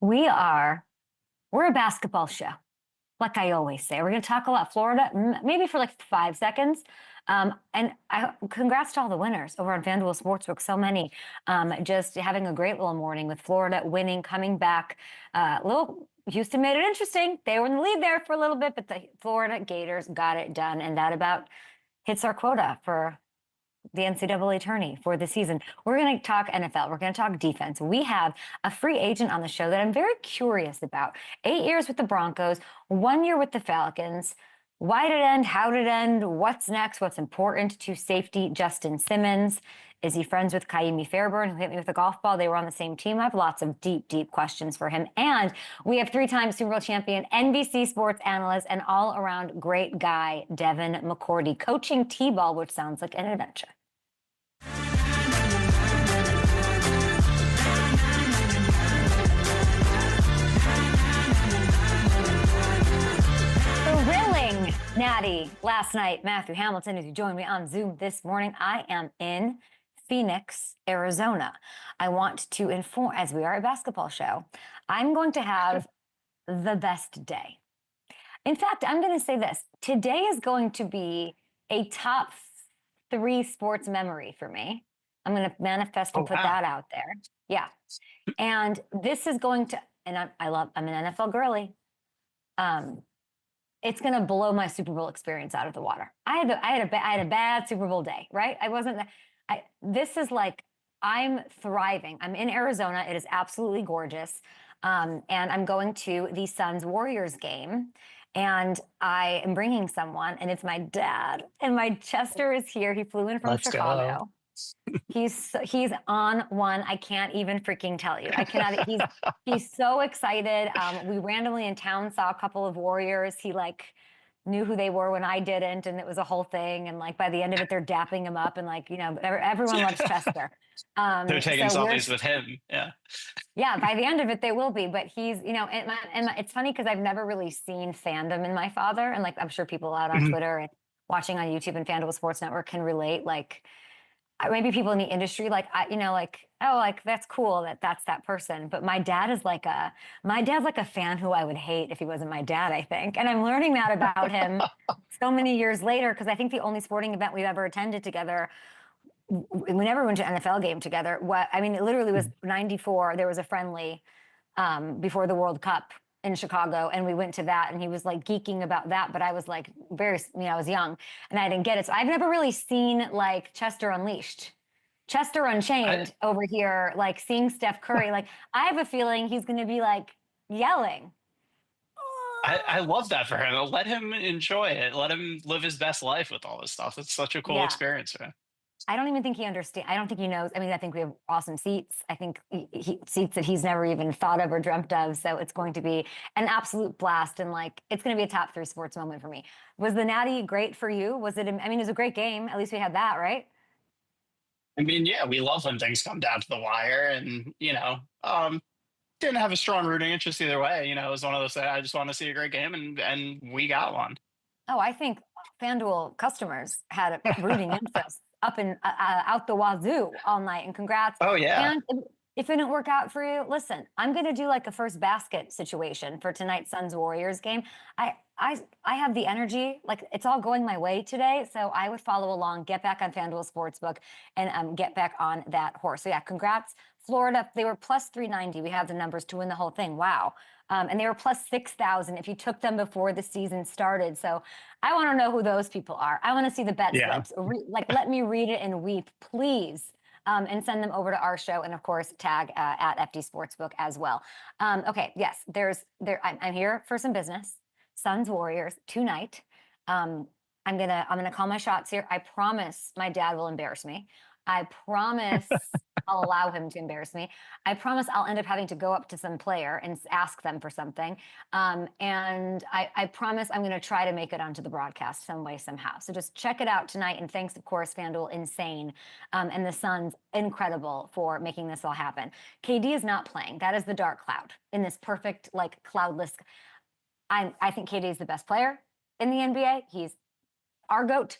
We're a basketball show, like I always say. We're going to talk a lot Florida, maybe for like 5 seconds. Congrats to all the winners over on FanDuel Sportsbook. So many just having a great little morning with Florida winning, coming back. Houston made it interesting. They were in the lead there for a little bit, but the Florida Gators got it done. And that about hits our quota for the NCAA tourney for the season. We're going to talk NFL. We're going to talk defense. We have a free agent on the show that I'm very curious about. 8 years with the Broncos, 1 year with the Falcons. Why did it end? How did it end? What's next? What's important to safety Justin Simmons? Is he friends with Kaimi Fairburn, who hit me with a golf ball? They were on the same team. I have lots of deep, deep questions for him. And we have 3-time Super Bowl champion, NBC sports analyst, and all-around great guy, Devin McCourty, coaching T-ball, which sounds like an adventure. Thrilling natty last night. Matthew Hamilton, as you joined me on Zoom this morning, I am in Phoenix, Arizona. I want to inform, as we are a basketball show, I'm going to have the best day. In fact, I'm going to say this. Today is going to be a top 3 sports memory for me. I'm going to manifest and put that out there. Yeah. And this is going to, and I'm an NFL girly. It's going to blow my Super Bowl experience out of the water. I had a bad Super Bowl day, right? This is like, I'm thriving. I'm in Arizona. It is absolutely gorgeous. And I'm going to the Suns Warriors game. And I am bringing someone, and it's my dad. And my Chester is here. He flew in from Chicago. He's on one. I can't even freaking tell you. I cannot. He's so excited. We randomly in town saw a couple of Warriors. He knew who they were when I didn't, and it was a whole thing. And by the end of it, they're dapping him up, and everyone loves Chester. They're taking selfies with him. Yeah. Yeah. By the end of it, they will be. But he's, and it's funny because I've never really seen fandom in my father, and I'm sure people out on Twitter and watching on YouTube and FanDuel Sports Network can relate. Maybe people in the industry, that's cool that's that person. But my dad's like a fan who I would hate if he wasn't my dad, I think. And I'm learning that about him so many years later, because I think the only sporting event we've ever attended together, we never went to an NFL game together. It literally was 94. There was a friendly before the World Cup in Chicago, and we went to that, and he was geeking about that, but I was I was young and I didn't get it. So I've never really seen Chester Unleashed, Chester Unchained over here, seeing Steph Curry. I have a feeling he's going to be yelling. I love that for him. Let him enjoy it. Let him live his best life with all this stuff. It's such a cool experience for him. I don't even think he understands. I don't think he knows. I think we have awesome seats. I think seats that he's never even thought of or dreamt of. So it's going to be an absolute blast. And it's going to be a top 3 sports moment for me. Was the Natty great for you? Was it, it was a great game. At least we had that, right? Yeah, we love when things come down to the wire, and, didn't have a strong rooting interest either way. It was one of those, I just want to see a great game, and we got one. Oh, I think FanDuel customers had a rooting interest up and out the wazoo all night, and congrats. Oh yeah. And if it didn't work out for you, listen, I'm going to do a first basket situation for tonight's Suns Warriors game. I have the energy, it's all going my way today. So I would follow along, get back on FanDuel Sportsbook, and get back on that horse. So yeah, congrats. Florida, they were plus 390. We have the numbers to win the whole thing. Wow. And they were plus 6,000 if you took them before the season started. So I want to know who those people are. I want to see the bet slips. Let me read it and weep, please. And send them over to our show. And of course, tag at FD Sportsbook as well. Okay. Yes, I'm here for some business. Suns Warriors tonight. I'm gonna call my shots here. I promise my dad will embarrass me. I promise I'll allow him to embarrass me. I promise I'll end up having to go up to some player and ask them for something. And I promise I'm going to try to make it onto the broadcast some way, somehow. So just check it out tonight. And thanks, of course, FanDuel, insane. And the Suns, incredible for making this all happen. KD is not playing. That is the dark cloud in this perfect, cloudless. I think KD is the best player in the NBA. He's our GOAT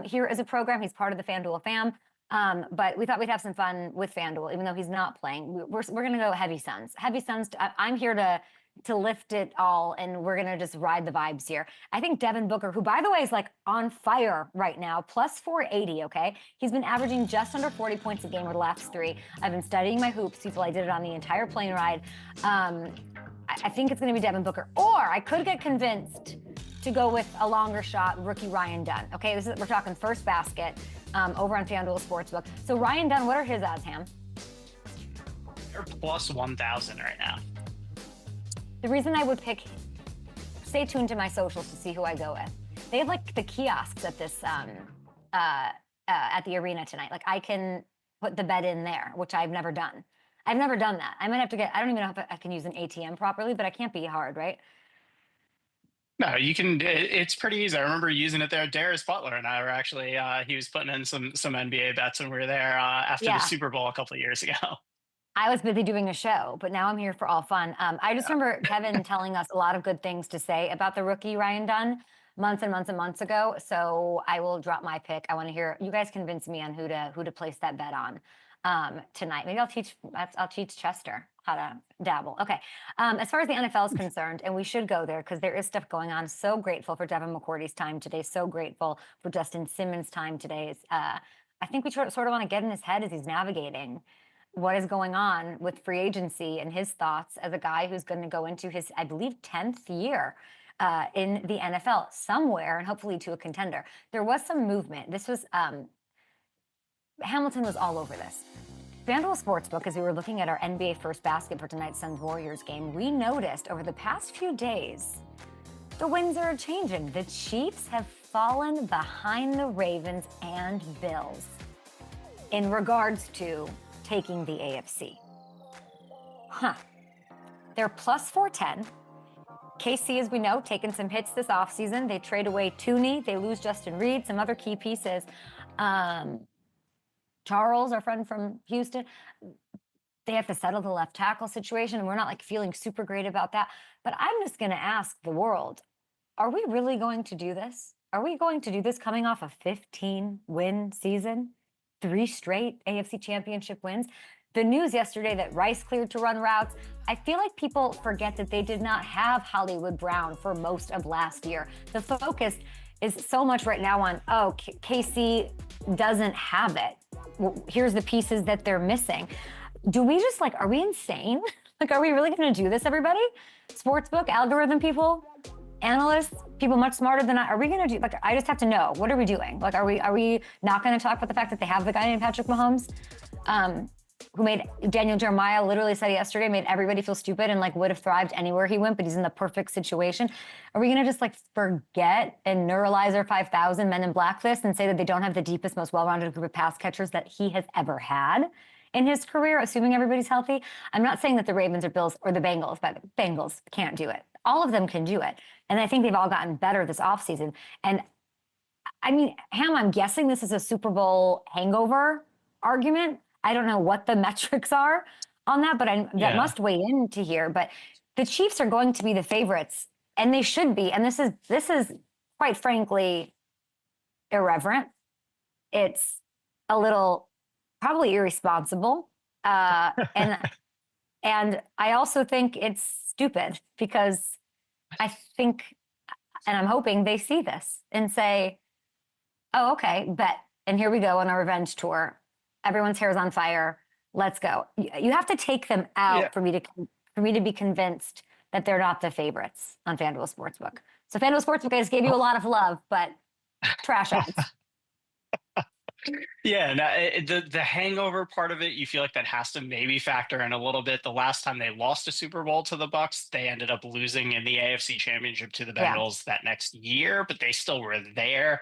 here as a program. He's part of the FanDuel fam. But we thought we'd have some fun with FanDuel, even though he's not playing. We're going to go heavy Suns. Heavy Suns. I'm here to lift it all, and we're going to just ride the vibes here. I think Devin Booker, who, by the way, is like on fire right now, plus 480, okay? He's been averaging just under 40 points a game over the last 3. I've been studying my hoops. People, I did it on the entire plane ride. I think it's going to be Devin Booker. Or I could get convinced to go with a longer shot, rookie Ryan Dunn. Okay, we're talking first basket over on FanDuel Sportsbook. So Ryan Dunn, what are his odds, Ham? They're plus 1,000 right now. The reason I would pick, stay tuned to my socials to see who I go with. They have like the kiosks at this at the arena tonight. Like I can put the bet in there, which I've never done. I've never done that. I might have to get, I don't even know if I can use an ATM properly, but I can't be hard, right? No, you can. It's pretty easy. I remember using it there. Darius Butler and I were actually. He was putting in some NBA bets when we were there after the Super Bowl a couple of years ago. I was busy doing a show, but now I'm here for all fun. I just remember Kevin telling us a lot of good things to say about the rookie Ryan Dunn months and months and months ago. So I will drop my pick. I want to hear you guys convince me on who to place that bet on tonight. Maybe I'll teach Chester how to dabble. Okay. As far as the NFL is concerned, and we should go there because there is stuff going on. So grateful for Devin McCourty's time today. So grateful for Justin Simmons' time today. I think we sort of want to get in his head as he's navigating what is going on with free agency and his thoughts as a guy who's going to go into his, I believe, 10th year in the NFL somewhere, and hopefully to a contender. There was some movement. This was, Hamilton was all over this. FanDuel Sportsbook, as we were looking at our NBA first basket for tonight's Suns-Warriors game, we noticed over the past few days, the winds are changing. The Chiefs have fallen behind the Ravens and Bills in regards to taking the AFC. They're plus 410. KC, as we know, taking some hits this offseason. They trade away Tooney. They lose Justin Reed, some other key pieces. Charles, our friend from Houston, they have to settle the left tackle situation, and we're not like feeling super great about that. But I'm just going to ask the world, are we really going to do this? Are we going to do this coming off a 15-win season? 3 straight AFC championship wins. The news yesterday that Rice cleared to run routes. I feel like people forget that they did not have Hollywood Brown for most of last year. The focus is so much right now on, KC doesn't have it. Well, here's the pieces that they're missing. Do we just are we insane? Are we really going to do this, everybody? Sportsbook, algorithm people, analysts, people much smarter than I. Are we going to do, I just have to know, what are we doing? Are we not going to talk about the fact that they have the guy named Patrick Mahomes, who made Daniel Jeremiah literally said yesterday, made everybody feel stupid and would have thrived anywhere he went, but he's in the perfect situation. Are we going to just forget and neuralize our 5,000 men in black list and say that they don't have the deepest, most well-rounded group of pass catchers that he has ever had in his career, assuming everybody's healthy? I'm not saying that the Ravens or Bills or the Bengals, but the Bengals can't do it. All of them can do it. And I think they've all gotten better this offseason. And I mean, Ham, I'm guessing this is a Super Bowl hangover argument. I don't know what the metrics are on that, but that must weigh into here. But the Chiefs are going to be the favorites, and they should be. And this is quite frankly irreverent. It's a little probably irresponsible. And I also think it's stupid because I think, and I'm hoping they see this and say, oh, okay, bet. And here we go on a revenge tour. Everyone's hair is on fire. Let's go. You have to take them out for me to be convinced that they're not the favorites on FanDuel Sportsbook. So FanDuel Sportsbook, I just gave you a lot of love, but trash odds. Yeah, no, the hangover part of it, you feel like that has to maybe factor in a little bit. The last time they lost a Super Bowl to the Bucs, they ended up losing in the AFC Championship to the Bengals that next year, but they still were there.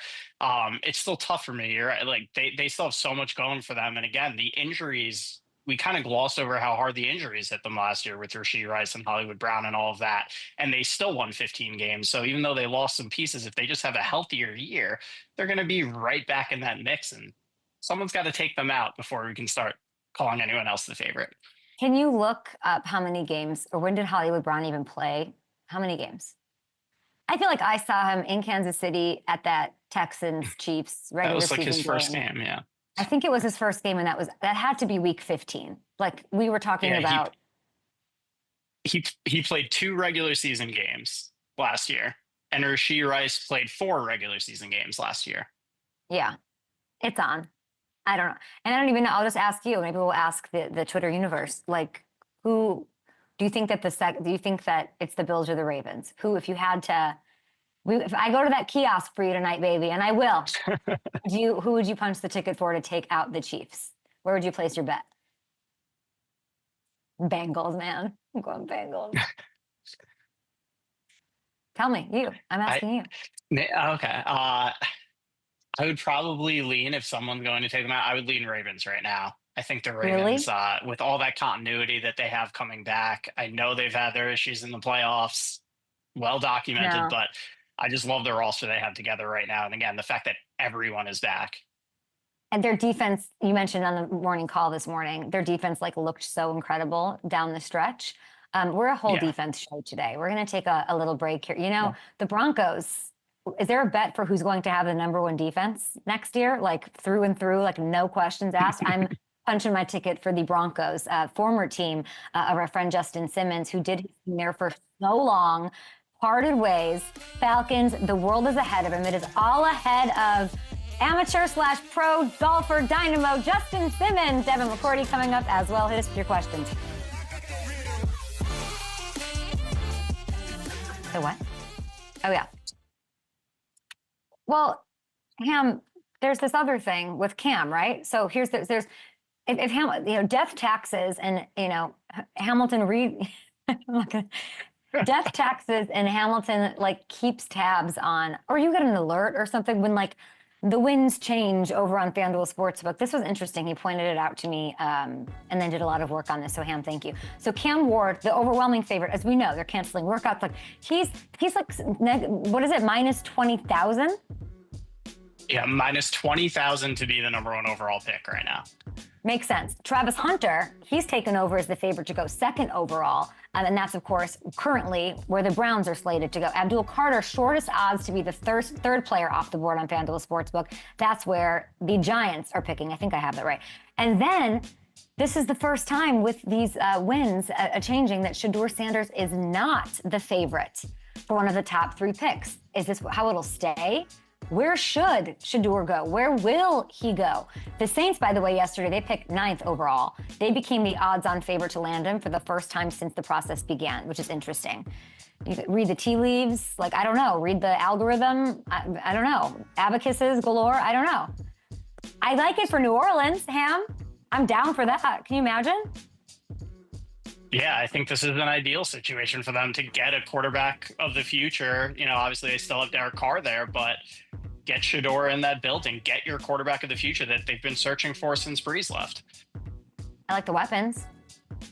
It's still tough for me. You're right. They still have so much going for them. And again, the injuries, we kind of glossed over how hard the injuries hit them last year with Rashee Rice and Hollywood Brown and all of that. And they still won 15 games. So even though they lost some pieces, if they just have a healthier year, they're going to be right back in that mix. And someone's got to take them out before we can start calling anyone else the favorite. Can you look up how many games, or when did Hollywood Brown even play? How many games? I feel like I saw him in Kansas City at that Texans Chiefs regular season. That was his first game, yeah. I think it was his first game, and that had to be week 15. Like we were talking about. He played 2 regular season games last year, and Rashee Rice played 4 regular season games last year. Yeah, it's on. I don't know. And I don't even know. I'll just ask you. Maybe we'll ask the Twitter universe. Like, who do you think that do you think that it's the Bills or the Ravens? Who, if you had to, if I go to that kiosk for you tonight, baby, and I will, who would you punch the ticket for to take out the Chiefs? Where would you place your bet? Bengals, man. I'm going Bengals. Tell me, you. I'm asking you. Okay. I would probably lean, if someone's going to take them out, I would lean Ravens right now. I think the Ravens, Really? with all that continuity that they have coming back, I know they've had their issues in the playoffs, well documented, but I just love the roster they have together right now. And again, the fact that everyone is back. And their defense, you mentioned on the morning call this morning, their defense looked so incredible down the stretch. We're a whole defense show today. We're going to take a little break here. You know, the Broncos, is there a bet for who's going to have the #1 defense next year? Like through and through, like no questions asked. I'm punching my ticket for the Broncos, former team of our friend Justin Simmons, who did his team there for so long, parted ways. Falcons, the world is ahead of him. It is all ahead of amateur/pro golfer dynamo Justin Simmons. Devin McCourty coming up as well. Hit us with your questions. So what? Oh, yeah. Well, Ham, there's this other thing with Cam, right? So there's if Hamilton, you know, death taxes and, you know, Hamilton Reed, death taxes and Hamilton keeps tabs on, or you get an alert or something when the winds change over on FanDuel Sportsbook. This was interesting. He pointed it out to me and then did a lot of work on this. So Ham, thank you. So Cam Ward, the overwhelming favorite, as we know, they're canceling workouts. Like he's what is it, minus 20,000? Yeah, minus 20,000 to be the #1 overall pick right now. Makes sense. Travis Hunter, he's taken over as the favorite to go 2nd overall. And that's, of course, currently where the Browns are slated to go. Abdul Carter, shortest odds to be the third player off the board on FanDuel Sportsbook. That's where the Giants are picking. I think I have that right. And then this is the first time with these wins changing that Shedeur Sanders is not the favorite for one of the top 3 picks. Is this how it'll stay? Where should Shedeur go? Where will he go? The Saints, by the way, yesterday, they picked 9th overall. They became the odds-on favorite to land him for the first time since the process began, which is interesting. You read the tea leaves, I don't know. Read the algorithm, I don't know. Abacuses galore, I don't know. I like it for New Orleans, Ham. I'm down for that. Can you imagine? Yeah, I think this is an ideal situation for them to get a quarterback of the future. You know, obviously they still have Derek Carr there, but get Shedeur in that building, get your quarterback of the future that they've been searching for since Breeze left. I like the weapons.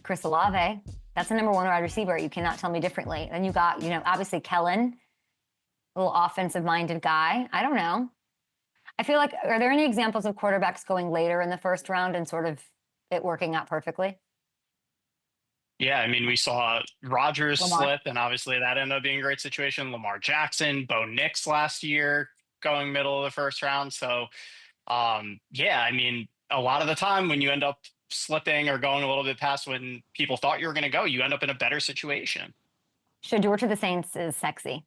Chris Olave, that's the #1 wide receiver. You cannot tell me differently. Then you got, you know, obviously Kellen, a little offensive-minded guy. I don't know. I feel like, are there any examples of quarterbacks going later in the first round and sort of it working out perfectly? Yeah, I mean, we saw Rodgers slip, and obviously that ended up being a great situation. Lamar Jackson, Bo Nix last year going middle of the first round. So, yeah, I mean, a lot of the time when you end up slipping or going a little bit past when people thought you were going to go, you end up in a better situation. Shedeur to the Saints is sexy.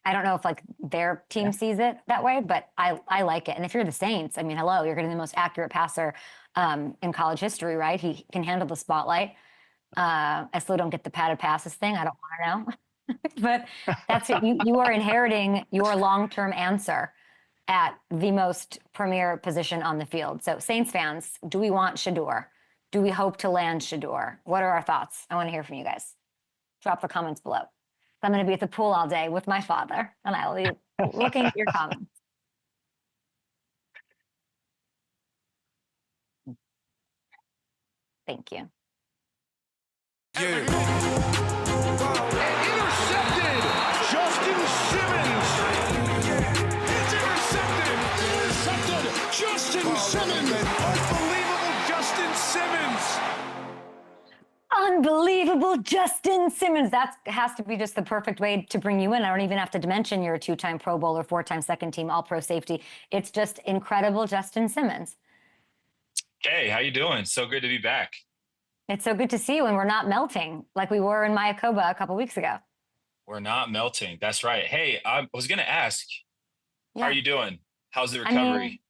I don't know if their team sees it that way, but I like it. And if you're the Saints, I mean, hello, you're getting the most accurate passer in college history, right? He can handle the spotlight. I still don't get the padded passes thing. I don't want to know. But that's it. You are inheriting your long-term answer at the most premier position on the field. So Saints fans, do we want Shedeur? Do we hope to land Shedeur? What are our thoughts? I want to hear from you guys. Drop the comments below. I'm going to be at the pool all day with my father, and I will be looking at your comments. Thank you. And intercepted! Justin Simmons! It's intercepted! Justin Simmons! Unbelievable Justin Simmons! Unbelievable Justin Simmons. That has to be just the perfect way to bring you in. I don't even have to mention you're a 2-time Pro Bowler, 4-time second team All-Pro safety. It's just incredible Justin Simmons. Hey, how you doing? So good to be back. It's so good to see you, and we're not melting like we were in Mayakoba a couple weeks ago. We're not melting. That's right. Hey, I was going to ask, how are Yeah. you doing? How's the I mean, recovery?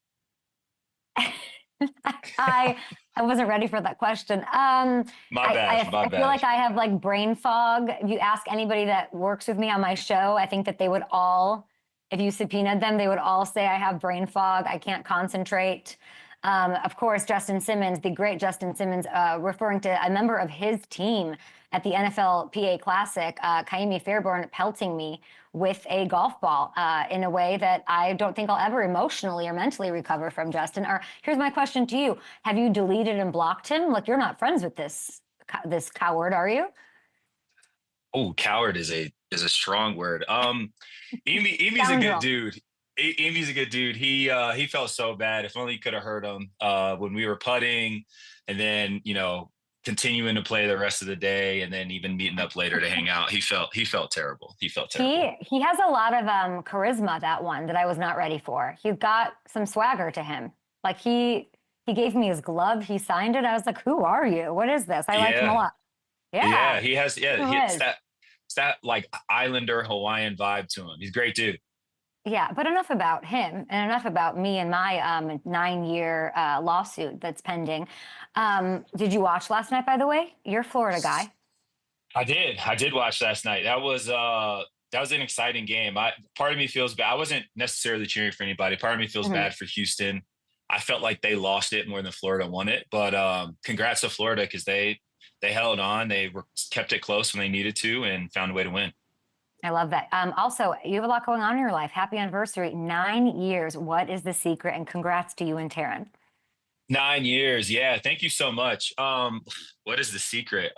I I wasn't ready for that question. My bad. My I feel bad. like I have like brain fog. If you ask anybody that works with me on my show, I think that they would all, if you subpoenaed them, they would all say I have brain fog. I can't concentrate. Of course, Justin Simmons, the great Justin Simmons, referring to a member of his team at the NFL PA Classic, Kaimi Fairborn, pelting me with a golf ball in a way that I don't think I'll ever emotionally or mentally recover from, Justin. Or here's my question to you: have you deleted and blocked him? Like, you're not friends with this coward, are you? Oh, coward is a strong word. Amy's a good Scoundrel. dude. Amy's a good dude. He felt so bad. If only he could have heard him when we were putting, and then continuing to play the rest of the day, and then even meeting up later to hang out. He felt terrible. He felt terrible. He has a lot of charisma, that one that I was not ready for. He's got some swagger to him. Like he gave me his glove, he signed it. I was like, who are you? What is this? I like him a Yeah, lot. yeah. Yeah, He has. Yeah, who it's is? that like Islander Hawaiian vibe to him. He's a great dude. Yeah, but enough about him and enough about me and my 9-year lawsuit that's pending. Did you watch last night, by the way? You're a Florida guy. I did. I did watch last night. That was an exciting game. Part of me feels bad. I wasn't necessarily cheering for anybody. Part of me feels Mhm. bad for Houston. I felt like they lost it more than Florida won it. But congrats to Florida because they held on. They kept it close when they needed to and found a way to win. I love that. Also, you have a lot going on in your life. Happy anniversary, 9 years. What is the secret? And congrats to you and Taryn. 9 years. Yeah. Thank you so much. What is the secret?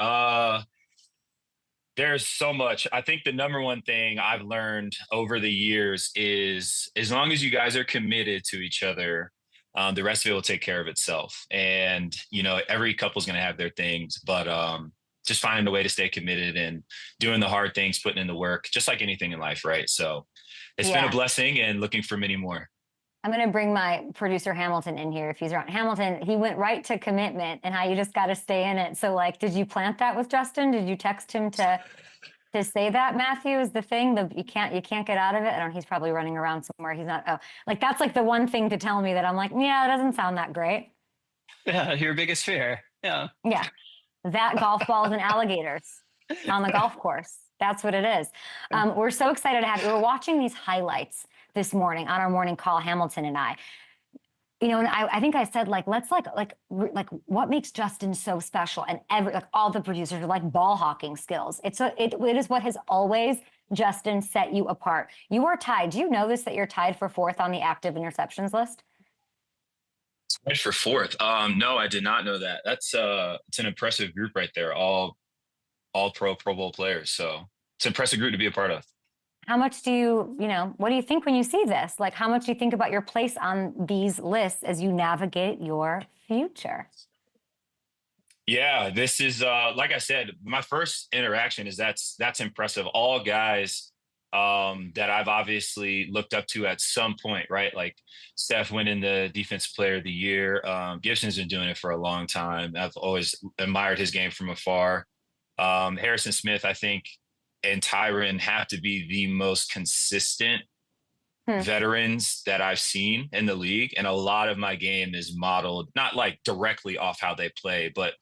There's so much. I think the number one thing I've learned over the years is as long as you guys are committed to each other, the rest of it will take care of itself. And, every couple's going to have their things, but just finding a way to stay committed and doing the hard things, putting in the work, just like anything in life, right? So it's been a Yeah. blessing and looking for many more. I'm going to bring my producer Hamilton in here if he's around. Hamilton, he went right to commitment and how you just got to stay in it. So, like, did you plant that with Justin? Did you text him to say that, Matthew, is the thing? You can't get out of it. I don't know, he's probably running around somewhere. He's not. Oh, like, that's like the one thing to tell me that I'm like, yeah, it doesn't sound that great. Yeah, your biggest fear. Yeah. Yeah. That golf balls and alligators on the golf course. That's what it is. We're so excited to have you. We're watching these highlights this morning on our morning call, Hamilton and I. And I think I said, like, let's like what makes Justin so special, and all the producers are like ball hawking skills. It is what has always, Justin, set you apart. You are tied. Do you know this, that you're tied for 4th on the active interceptions list? Right for fourth. No, I did not know that. It's an impressive group right there. All Pro Bowl players. So it's an impressive group to be a part of. How much do what do you think when you see this? Like, how much do you think about your place on these lists as you navigate your future? Yeah, this is like I said, my first interaction is that's impressive. All guys that I've obviously looked up to at some point, right? Like Steph winning the Defensive Player of the Year. Gibson's been doing it for a long time. I've always admired his game from afar. Harrison Smith, I think, and Tyron have to be the most consistent veterans that I've seen in the league. And a lot of my game is modeled, not like directly off how they play, but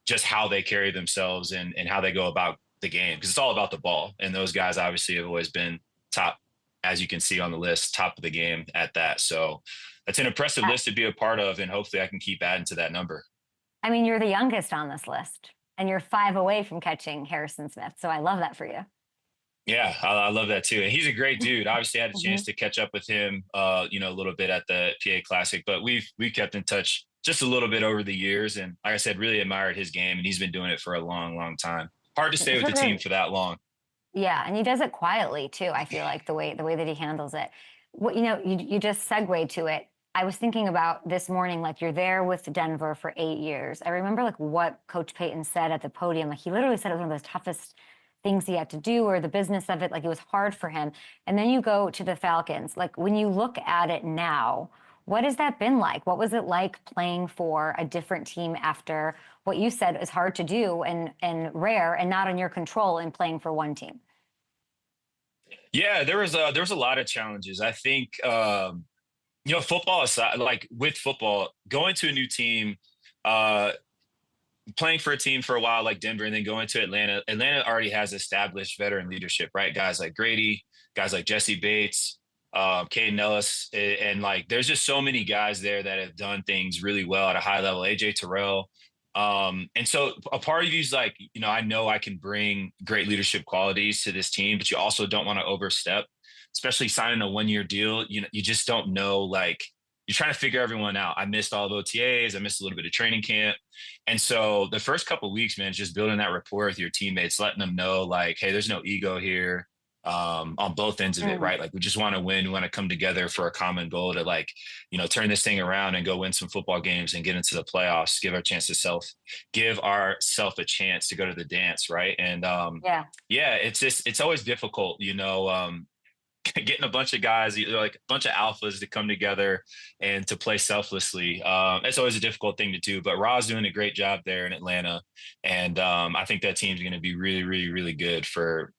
just how they carry themselves and how they go about the game. Because it's all about the ball. And those guys obviously have always been top, as you can see on the list, top of the game at that. So that's an impressive list to be a part of. And hopefully I can keep adding to that number. I mean, you're the youngest on this list, and you're 5 away from catching Harrison Smith. So I love that for you. Yeah, I love that too. And he's a great dude. Obviously, I had a chance to catch up with him, a little bit at the PA Classic, but we've kept in touch just a little bit over the years. And like I said, really admired his game, and he's been doing it for a long, long time. Hard to stay with the team for that long. Yeah, and he does it quietly too. I feel like the way that he handles it. What you just segued to it. I was thinking about this morning, like, you're there with Denver for 8 years. I remember like what Coach Payton said at the podium. Like, he literally said it was one of the toughest things he had to do, or the business of it. Like, it was hard for him. And then you go to the Falcons. Like, when you look at it now, What has that been like? What was it like playing for a different team after what you said is hard to do and rare and not in your control in playing for one team? Yeah, there was a lot of challenges. I think football aside, like with football, going to a new team, uh, playing for a team for a while like Denver, and then going to Atlanta. Atlanta already has established veteran leadership, right? Guys like Grady, guys like Jesse Bates, Caden Ellis, and like there's just so many guys there that have done things really well at a high level. AJ Terrell. And so a part of you is like, I know I can bring great leadership qualities to this team, but you also don't want to overstep, especially signing a 1-year deal. You just don't know, like, you're trying to figure everyone out. I missed all of OTAs. I missed a little bit of training camp. And so the first couple of weeks, man, just building that rapport with your teammates, letting them know like, hey, there's no ego here, on both ends of it, right? Like we just want to win. We want to come together for a common goal to like, turn this thing around and go win some football games and get into the playoffs, give ourself a chance to go to the dance. Right. And it's always difficult, getting a bunch of guys, like a bunch of alphas to come together and to play selflessly. It's always a difficult thing to do, but Ra's doing a great job there in Atlanta. And I think that team's going to be really, really, really good for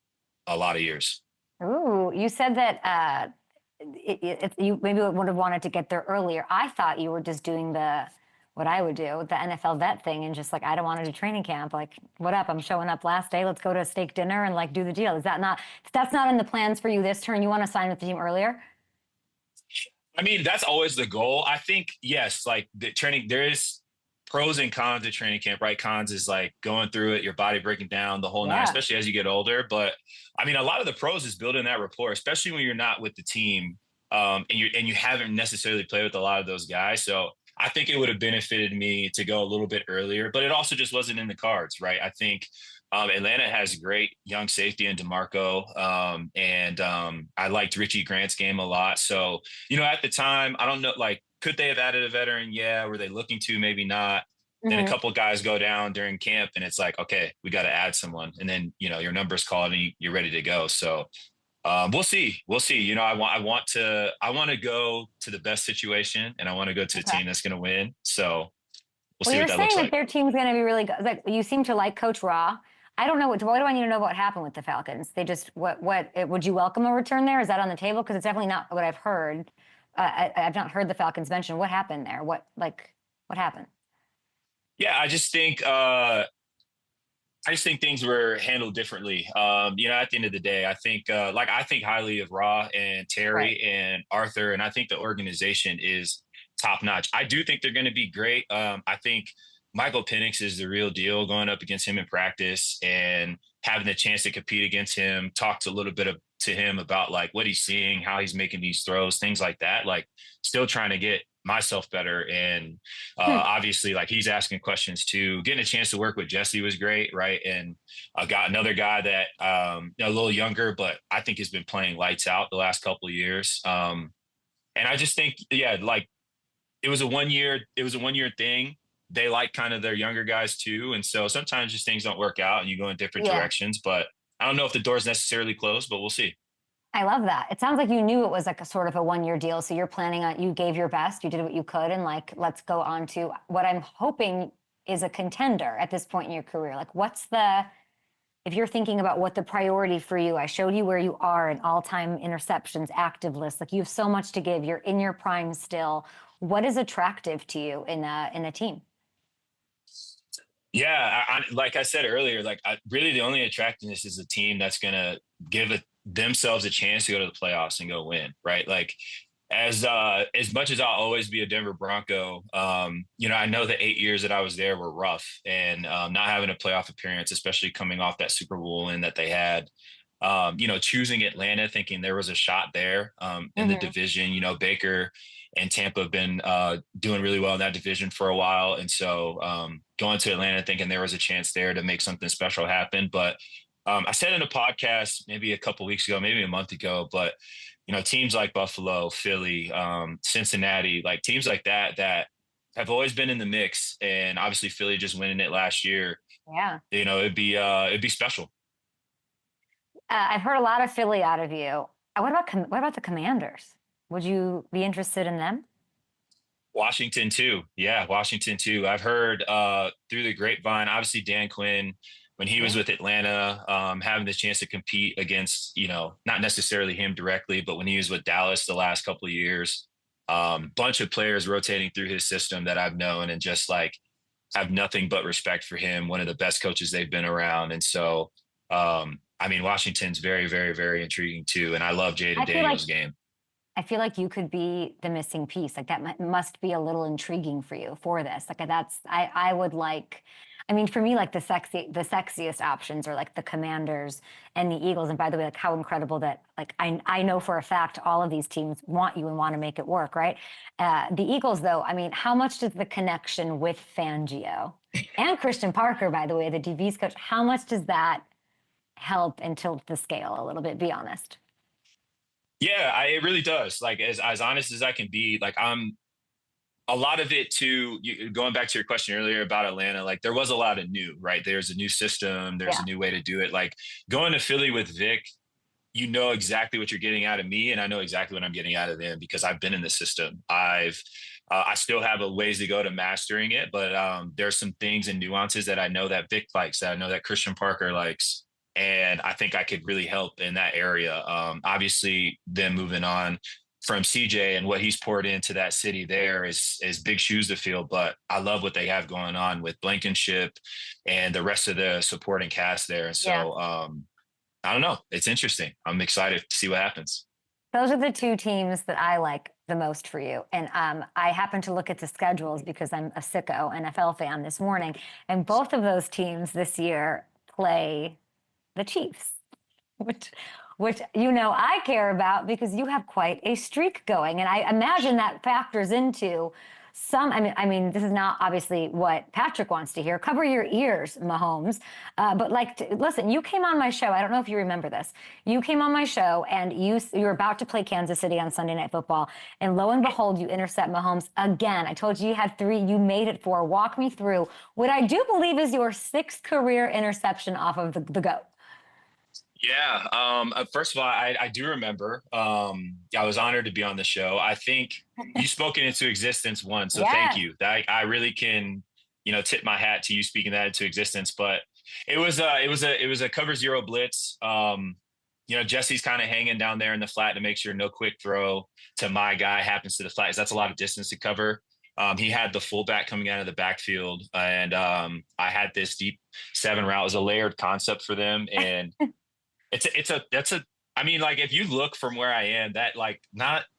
a lot of years. Ooh, you said that you maybe would have wanted to get there earlier. I thought you were just doing what I would do, the NFL vet thing, and just like, I don't want to do training camp. Like, what up? I'm showing up last day. Let's go to a steak dinner and like do the deal. Is that not? That's not in the plans for you this turn. You want to sign with the team earlier? I mean, that's always the goal. I think, yes, like the training, there is pros and cons to training camp, right? Cons is like going through it, your body breaking down the whole night, especially as you get older. But I mean, a lot of the pros is building that rapport, especially when you're not with the team, and you haven't necessarily played with a lot of those guys. So I think it would have benefited me to go a little bit earlier, but it also just wasn't in the cards, right? I think Atlanta has great young safety in DeMarco, and I liked Richie Grant's game a lot. So, at the time, I don't know, like, could they have added a veteran? Yeah. Were they looking to? Maybe not. Then a couple of guys go down during camp and it's like, okay, we got to add someone. And then, your number's called and you're ready to go. So we'll see. We'll see. I want to go to the best situation, and I want to go to a team that's going to win. So we'll see what that looks like. You're saying that their team's going to be really good. Like, you seem to like Coach Ra. I don't know what do I need to know what happened with the Falcons? They just, what would you welcome a return there? Is that on the table? Because it's definitely not what I've heard. I've not heard the Falcons mentioned. What happened there? What happened? Yeah, I just think things were handled differently. At the end of the day, I think highly of Ra and Terry and Arthur, and I think the organization is top notch. I do think they're going to be great. I think Michael Penix is the real deal. Going up against him in practice and having the chance to compete against him, talked a little bit to him about like what he's seeing, how he's making these throws, things like that. Like, still trying to get myself better. And obviously, like, he's asking questions too. Getting a chance to work with Jesse was great, right? And I got another guy that a little younger, but I think has been playing lights out the last couple of years. And I just think, like, it was a 1-year thing. They like kind of their younger guys too. And so sometimes just things don't work out and you go in different directions, but I don't know if the door's necessarily closed, but we'll see. I love that. It sounds like you knew it was like a sort of a 1-year deal. So you're planning on, you gave your best, you did what you could. And like, let's go on to what I'm hoping is a contender at this point in your career. Like, if you're thinking about what the priority for you, I showed you where you are in all-time interceptions, active list. Like, you have so much to give. You're in your prime still. What is attractive to you in a team? Yeah, like I said earlier, like, really the only attractiveness is a team that's going to give themselves a chance to go to the playoffs and go win, right? Like, as much as I'll always be a Denver Bronco, I know the 8 years that I was there were rough, and not having a playoff appearance, especially coming off that Super Bowl win that they had, choosing Atlanta, thinking there was a shot there in the division. Baker and Tampa have been doing really well in that division for a while. And so going to Atlanta thinking there was a chance there to make something special happen. But I said in a podcast maybe a couple of weeks ago, maybe a month ago, but, teams like Buffalo, Philly, Cincinnati, like teams like that have always been in the mix. And obviously Philly just winning it last year. Yeah. It'd be special. I've heard a lot of Philly out of you. What about the Commanders? Would you be interested in them? Washington too. Yeah, Washington too. I've heard through the grapevine, obviously Dan Quinn, when he was with Atlanta, having the chance to compete against, not necessarily him directly, but when he was with Dallas the last couple of years, bunch of players rotating through his system that I've known and just like have nothing but respect for him. One of the best coaches they've been around. And so, Washington's very, very, very intriguing too. And I love Jaden Daniels' game. I feel like you could be the missing piece. Like that must be a little intriguing for you for this. Like I would like, I mean, for me, like the sexiest options are like the Commanders and the Eagles. And by the way, like how incredible that, like, I know for a fact all of these teams want you and want to make it work, right? The Eagles, though, I mean, how much does the connection with Fangio and Christian Parker, by the way, the DB's coach, how much does that help and tilt the scale a little bit? Be honest. Yeah, it really does. Like as honest as I can be, like I'm a lot of it too, going back to your question earlier about Atlanta, like there was a lot of new, right? There's a new system. There's a new way to do it. Like going to Philly with Vic, you know exactly what you're getting out of me. And I know exactly what I'm getting out of them because I've been in the system. I still have a ways to go to mastering it, but there's some things and nuances that I know that Vic likes, that I know that Christian Parker likes. And I think I could really help in that area. Obviously, them moving on from CJ and what he's poured into that city there is big shoes to fill. But I love what they have going on with Blankenship and the rest of the supporting cast there. And so I don't know. It's interesting. I'm excited to see what happens. Those are the two teams that I like the most for you. And I happen to look at the schedules because I'm a sicko NFL fan this morning. And both of those teams this year play the Chiefs, which I care about because you have quite a streak going, and I imagine that factors into some. I mean, this is not obviously what Patrick wants to hear. Cover your ears, Mahomes. But listen, you came on my show. I don't know if you remember this. You came on my show, and you were about to play Kansas City on Sunday Night Football, and lo and behold, you intercept Mahomes again. I told you you had 3. You made it 4. Walk me through what I do believe is your 6th career interception off of the GOAT. Yeah. First of all, I do remember. I was honored to be on the show. I think you spoken into existence once, so thank you. I really can, tip my hat to you speaking that into existence. But it was a cover 0 blitz. Jesse's kind of hanging down there in the flat to make sure no quick throw to my guy happens to the flat. That's a lot of distance to cover. He had the fullback coming out of the backfield, and I had this deep 7 route. It was a layered concept for them, and if you look from where I am,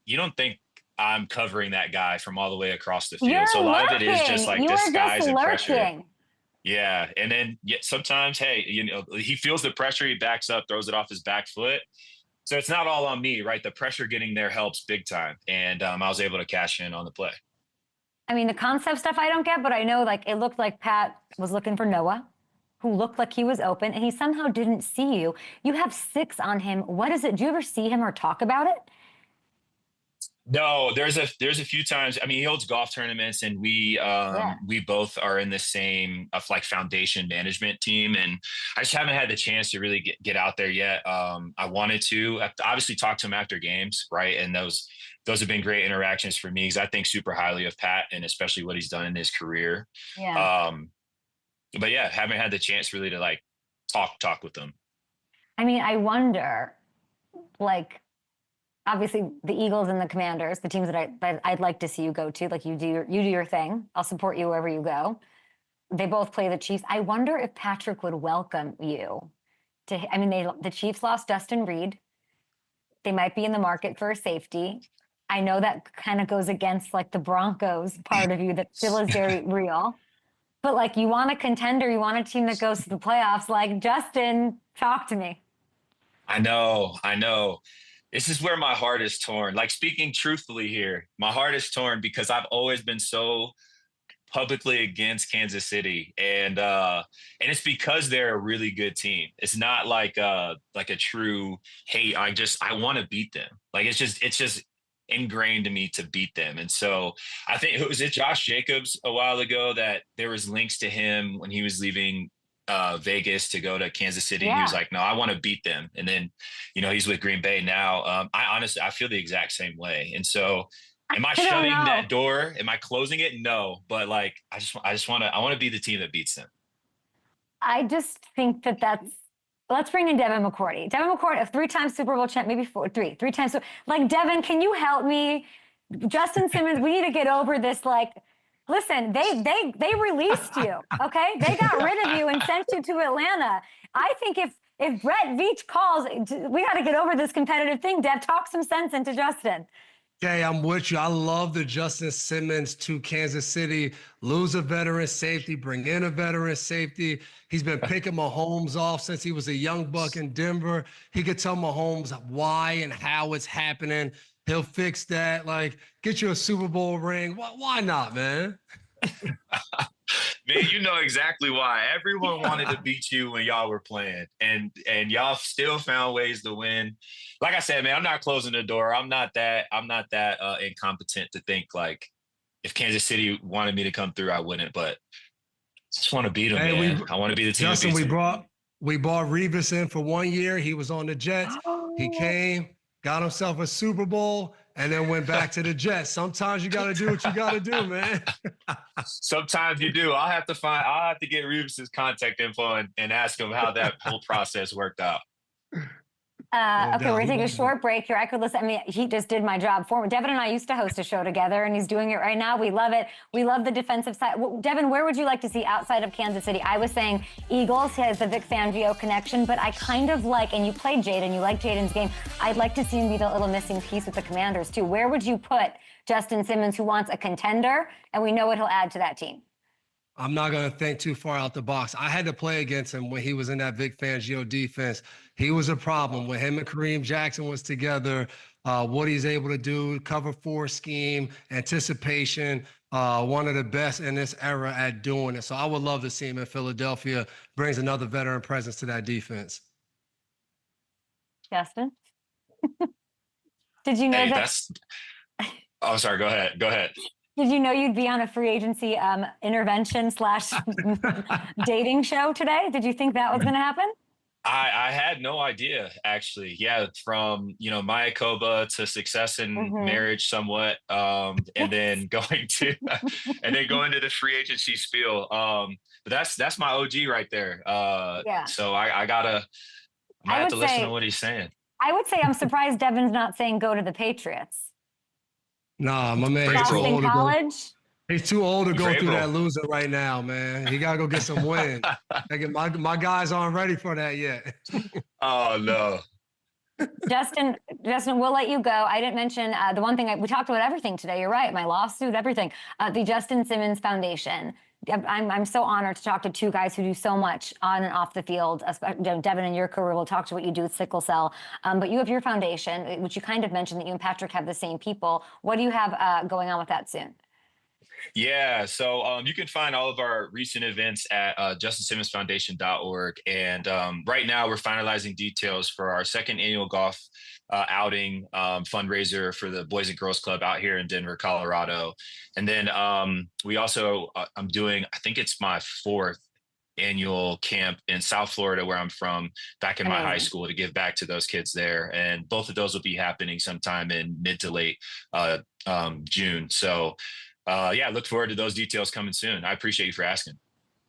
you don't think I'm covering that guy from all the way across the field. You're so a lot lurking. of it is just like disguise and pressure. Lurking. Yeah. And then sometimes, hey, he feels the pressure, he backs up, throws it off his back foot. So it's not all on me, right? The pressure getting there helps big time. And I was able to cash in on the play. I mean, the concept stuff I don't get, but I know it looked like Pat was looking for Noah, who looked like he was open, and he somehow didn't see you. You have 6 on him. What is it? Do you ever see him or talk about it? No, there's a few times. I mean, he holds golf tournaments, and we both are in the same foundation management team, and I just haven't had the chance to really get out there yet. I wanted to. I've obviously talk to him after games, right? And those have been great interactions for me because I think super highly of Pat and especially what he's done in his career. Yeah. But yeah, haven't had the chance really to talk with them. I mean, I wonder, obviously the Eagles and the Commanders, the teams that I'd like to see you go to, you do your thing. I'll support you wherever you go. They both play the Chiefs. I wonder if Patrick would welcome you to. I mean, the Chiefs lost Justin Reed. They might be in the market for a safety. I know that kind of goes against the Broncos part of you that still is very real. But you want a contender, you want a team that goes to the playoffs. Justin, talk to me. I know. This is where my heart is torn. Speaking truthfully here, my heart is torn because I've always been so publicly against Kansas City, and it's because they're a really good team. It's not like a true hate. I want to beat them. It's just ingrained to me to beat them. And so I think, was it Josh Jacobs a while ago that there was links to him when he was leaving Vegas to go to Kansas City? Yeah. He was like, no, I want to beat them. And then, he's with Green Bay now. I honestly feel the exact same way. And so Am I I don't shutting know. that door? Am I closing it? No. But like, I want to be the team that beats them. I just think that's. Let's bring in Devin McCourty. Devin McCourty, a 3-time Super Bowl champ, maybe three times. Like, Devin, can you help me? Justin Simmons, we need to get over this. Like, listen, they released you, okay? They got rid of you and sent you to Atlanta. I think if Brett Veach calls, we got to get over this competitive thing. Dev, talk some sense into Justin. Okay, I'm with you. I love the Justin Simmons to Kansas City. Lose a veteran safety, bring in a veteran safety. He's been picking Mahomes off since he was a young buck in Denver. He could tell Mahomes why and how it's happening. He'll fix that. Like, get you a Super Bowl ring. Why not, man? Man, you know exactly why. Everyone wanted to beat you when y'all were playing, and y'all still found ways to win. Like I said, man, I'm not closing the door. I'm not that incompetent to think like if Kansas City wanted me to come through, I wouldn't. But I just want to beat them, man. I want to be the team. Justin, we brought Revis in for 1 year. He was on the Jets. He came, got himself a Super Bowl, and then went back to the Jets. Sometimes you got to do what you got to do, man. Sometimes you do. I'll have to get Revis's contact info and ask him how that whole process worked out. Okay, we're gonna take a short break here. I could listen. I mean, he just did my job for me. Devin and I used to host a show together, and he's doing it right now. We love it. We love the defensive side. Well, Devin, where would you like to see outside of Kansas City? I was saying Eagles. He has the Vic Fangio connection, but I kind of like, and you played Jaden, you like Jaden's game. I'd like to see him be the little missing piece with the Commanders too. Where would you put Justin Simmons, who wants a contender, and we know what he'll add to that team? I'm not going to think too far out the box. I had to play against him when he was in that Vic Fangio defense. He was a problem. When him and Kareem Jackson was together, what he's able to do, cover 4 scheme, anticipation, one of the best in this era at doing it. So I would love to see him in Philadelphia. Brings another veteran presence to that defense. Justin? Did you know Oh, sorry. Go ahead. Did you know you'd be on a free agency intervention / dating show today? Did you think that was going to happen? I had no idea, actually. Yeah, from Mayakoba to success in marriage, somewhat, and then going to the free agency spiel. But that's my OG right there. Yeah. So I have to listen to what he's saying. I would say I'm surprised Devin's not saying go to the Patriots. Nah, my man, he's too old to go. He's too old to go through that loser right now, man. He gotta go get some wins. My guys aren't ready for that yet. Oh no. Justin, we'll let you go. I didn't mention the one thing we talked about everything today. You're right. My lawsuit, everything. The Justin Simmons Foundation. I'm so honored to talk to 2 guys who do so much on and off the field. Devin and your career, we'll talk to what you do with sickle cell. But you have your foundation, which you kind of mentioned that you and Patrick have the same people. What do you have going on with that soon? Yeah, so you can find all of our recent events at justinsimmonsfoundation.org. And right now we're finalizing details for our 2nd annual golf outing fundraiser for the Boys and Girls Club out here in Denver, Colorado. And then we also, I'm doing, I think it's my 4th annual camp in South Florida, where I'm from, back in my high school, to give back to those kids there. And both of those will be happening sometime in mid to late June. So yeah, look forward to those details coming soon. I appreciate you for asking.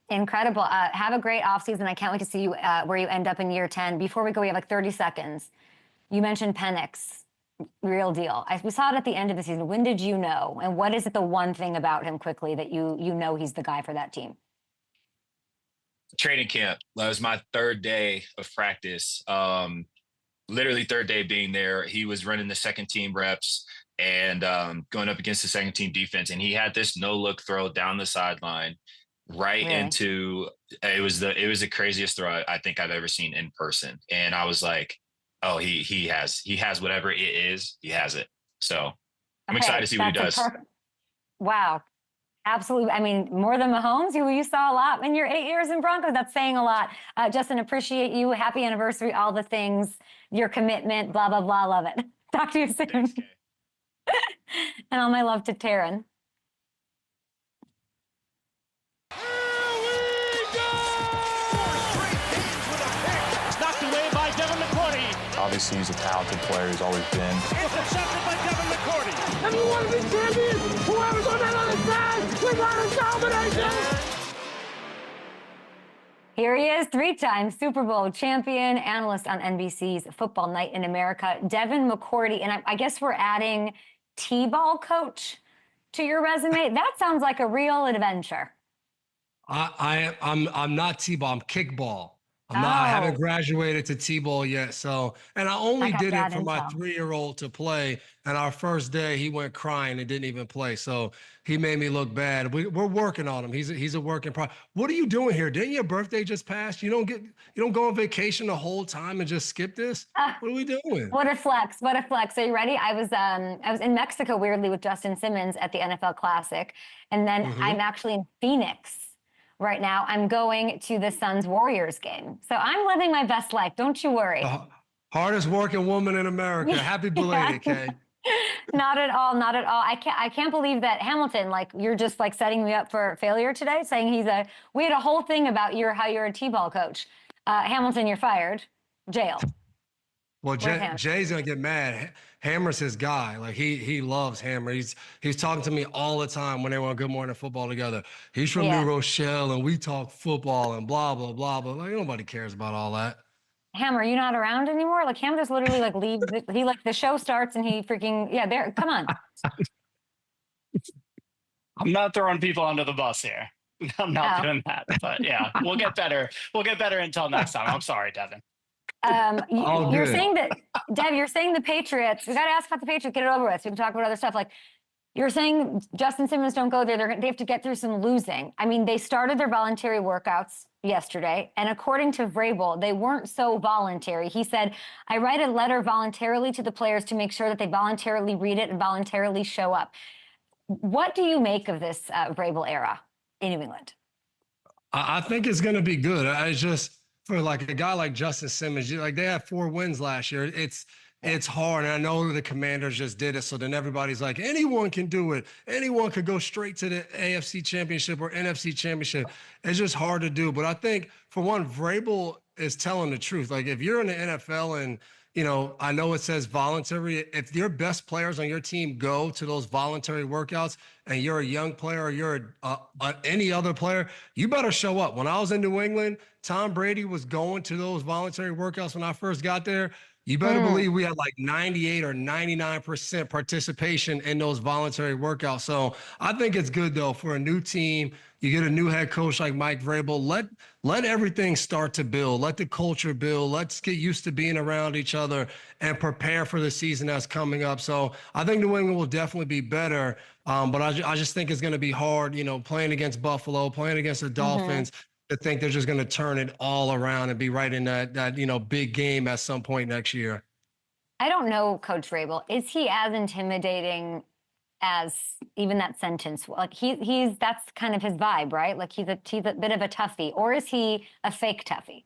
Incredible. Have a great offseason. I can't wait to see you where you end up in year 10. Before we go, we have like 30 seconds. You mentioned Penix, real deal. We saw it at the end of the season. When did you know? And what is it, the one thing about him quickly that you know he's the guy for that team? Training camp. That was my 3rd day of practice. Literally 3rd day being there. He was running the 2nd team reps and going up against the 2nd team defense. And he had this no-look throw down the sideline into it was the craziest throw I think I've ever seen in person. And I was like, oh, he has whatever it is, he has it. So I'm excited to see what he does. Wow. Absolutely. I mean, more than Mahomes, who you saw a lot in your 8 years in Broncos. That's saying a lot. Justin, appreciate you. Happy anniversary, all the things, your commitment, blah, blah, blah. Love it. Talk to you soon. Thanks, and all my love to Taryn. Knocked away by Devin McCourty. Obviously, he's a talented player. He's always been. Intercepted by Devin McCourty. If you want to be champion, whoever's on that other side, we got a domination. Here he is, three-time Super Bowl champion, analyst on NBC's Football Night in America, Devin McCourty. And I guess we're adding T-ball coach to your resume. That sounds like a real adventure. I'm not T-ball, I'm kickball. I haven't graduated to T-ball yet. So, and I only did it for my 3-year-old to play. And our first day, he went crying and didn't even play. So he made me look bad. We're working on him. He's a work in progress. What are you doing here? Didn't your birthday just pass? You don't go on vacation the whole time and just skip this? What are we doing? What a flex! What a flex! Are you ready? I was in Mexico weirdly with Justin Simmons at the NFL Classic, and then I'm actually in Phoenix. Right now, I'm going to the Suns-Warriors game. So I'm living my best life. Don't you worry. Hardest working woman in America. Happy belated, Kay. Not at all. Not at all. I can't believe that Hamilton, like, you're just like setting me up for failure today, saying we had a whole thing about how you're a T-ball coach. Hamilton, you're fired. Jail. Well, Jay's gonna get mad. Hammer's his guy. Like he loves Hammer. He's talking to me all the time when they were on Good Morning Football together. He's from New Rochelle, and we talk football and blah blah blah. But like nobody cares about all that. Hammer, you not around anymore? Like Hammer just literally like leaves. He like the show starts and he freaking there. Come on. I'm not throwing people under the bus here. I'm not doing that. But yeah, we'll get better. We'll get better until next time. I'm sorry, Devin. You're saying that, Dev, you're saying the Patriots, we got to ask about the Patriots, get it over with. So we can talk about other stuff. Like, you're saying Justin Simmons don't go there. They have to get through some losing. I mean, they started their voluntary workouts yesterday. And according to Vrabel, they weren't so voluntary. He said, I write a letter voluntarily to the players to make sure that they voluntarily read it and voluntarily show up. What do you make of this Vrabel era in New England? I think it's going to be good. For like a guy like Justin Simmons, like they had 4 wins last year. It's hard. And I know the Commanders just did it. So then everybody's like, anyone can do it. Anyone could go straight to the AFC Championship or NFC Championship. It's just hard to do. But I think, for one, Vrabel is telling the truth. Like if you're in the NFL and, I know it says voluntary. If your best players on your team go to those voluntary workouts and you're a young player or you're any other player, you better show up. When I was in New England, Tom Brady was going to those voluntary workouts when I first got there. You better believe we had like 98 or 99% participation in those voluntary workouts. So I think it's good, though, for a new team. You get a new head coach like Mike Vrabel. Let everything start to build. Let the culture build. Let's get used to being around each other and prepare for the season that's coming up. So I think New England will definitely be better. But I just think it's going to be hard, playing against Buffalo, playing against the Dolphins. To think they're just going to turn it all around and be right in that big game at some point next year. I don't know, Coach Vrabel. Is he as intimidating as even that sentence? Like he's that's kind of his vibe, right? Like he's a bit of a toughie, or is he a fake toughie?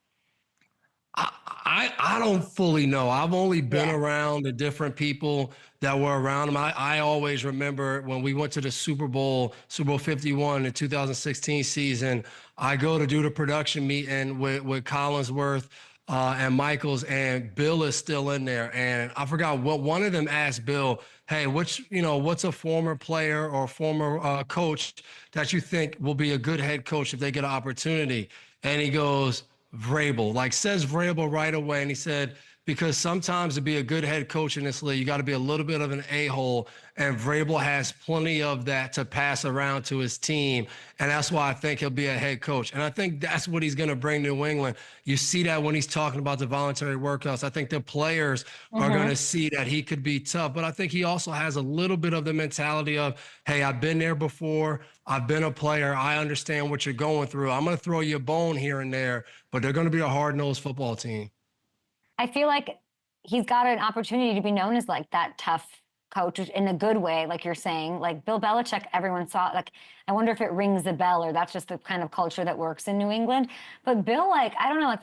I don't fully know. I've only been around the different people that were around him. I always remember when we went to the Super Bowl 51 in 2016 season, I go to do the production meeting with Collinsworth and Michaels, and Bill is still in there. And I forgot what one of them asked Bill, hey, what's a former player or former coach that you think will be a good head coach if they get an opportunity? And he goes, Vrabel, says Vrabel right away. And he said, because sometimes to be a good head coach in this league, you got to be a little bit of an a-hole. And Vrabel has plenty of that to pass around to his team. And that's why I think he'll be a head coach. And I think that's what he's going to bring to New England. You see that when he's talking about the voluntary workouts. I think the players are going to see that he could be tough. But I think he also has a little bit of the mentality of, hey, I've been there before. I've been a player. I understand what you're going through. I'm going to throw you a bone here and there, but they're going to be a hard-nosed football team. I feel like he's got an opportunity to be known as like that tough coach in a good way, like you're saying. Like Bill Belichick, everyone saw, like, I wonder if it rings a bell or that's just the kind of culture that works in New England. But Bill, I don't know,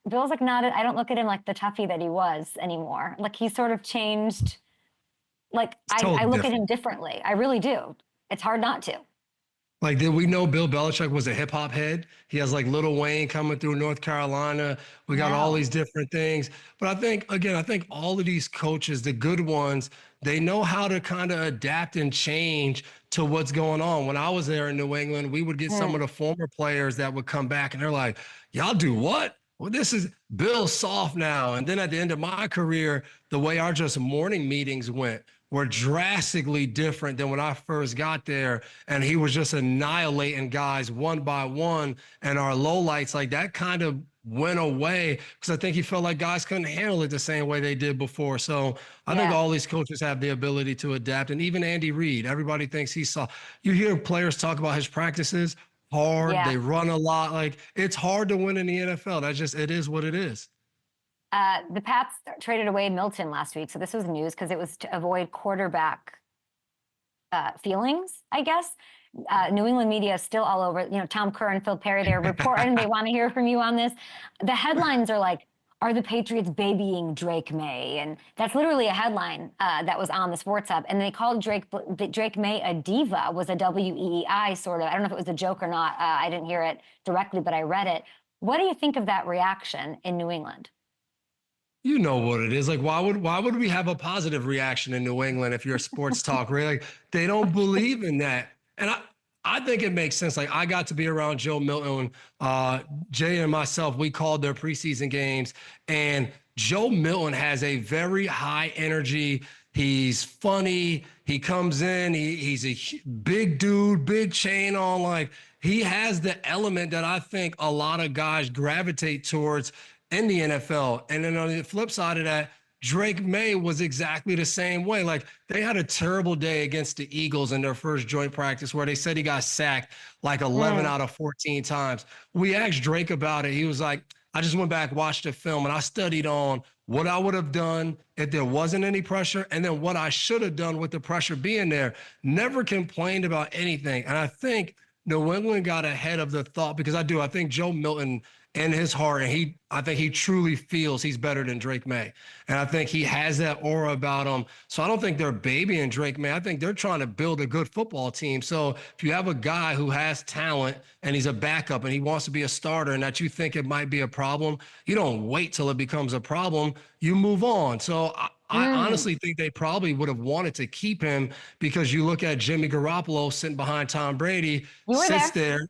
Bill's I don't look at him like the toughie that he was anymore. Like he's sort of changed. Like I look at him differently. I really do. It's hard not to. Like, did we know Bill Belichick was a hip hop head? He has like Lil Wayne coming through North Carolina. We got all these different things. But I think all of these coaches, the good ones, they know how to kind of adapt and change to what's going on. When I was there in New England, we would get some of the former players that would come back and they're like, y'all do what? Well, this is Bill soft now. And then at the end of my career, the way our just morning meetings were drastically different than when I first got there. And he was just annihilating guys one by one. And our lowlights, like that kind of went away because I think he felt like guys couldn't handle it the same way they did before. So I think all these coaches have the ability to adapt. And even Andy Reid, everybody thinks he saw. You hear players talk about his practices, hard, they run a lot. Like, it's hard to win in the NFL. It is what it is. The Pats traded away Milton last week, so this was news because it was to avoid quarterback feelings, I guess. New England media is still all over. Tom Kerr and Phil Perry, they're reporting. They want to hear from you on this. The headlines are like, "Are the Patriots babying Drake May?" And that's literally a headline that was on the Sports Hub. And they called Drake May a diva, was a WEEI sort of. I don't know if it was a joke or not. I didn't hear it directly, but I read it. What do you think of that reaction in New England? You know what it is. Like, why would we have a positive reaction in New England if you're a sports talk? Really? Like, they don't believe in that. And I think it makes sense. Like, I got to be around Joe Milton. Jay and myself, we called their preseason games. And Joe Milton has a very high energy. He's funny. He comes in. He's a big dude, big chain on. Like, he has the element that I think a lot of guys gravitate towards in the NFL. And then on the flip side of that, Drake May was exactly the same way. Like, they had a terrible day against the Eagles in their first joint practice where they said he got sacked like 11 out of 14 times. We asked Drake about it. He was like, I just went back, watched the film, and I studied on what I would have done if there wasn't any pressure and then what I should have done with the pressure being there. Never complained about anything. And I think New England got ahead of the thought because I think Joe Milton in his heart, and I think he truly feels he's better than Drake May. And I think he has that aura about him. So I don't think they're babying Drake May. I think they're trying to build a good football team. So if you have a guy who has talent and he's a backup and he wants to be a starter and that you think it might be a problem, you don't wait till it becomes a problem. You move on. So I honestly think they probably would have wanted to keep him because you look at Jimmy Garoppolo sitting behind Tom Brady, sits there.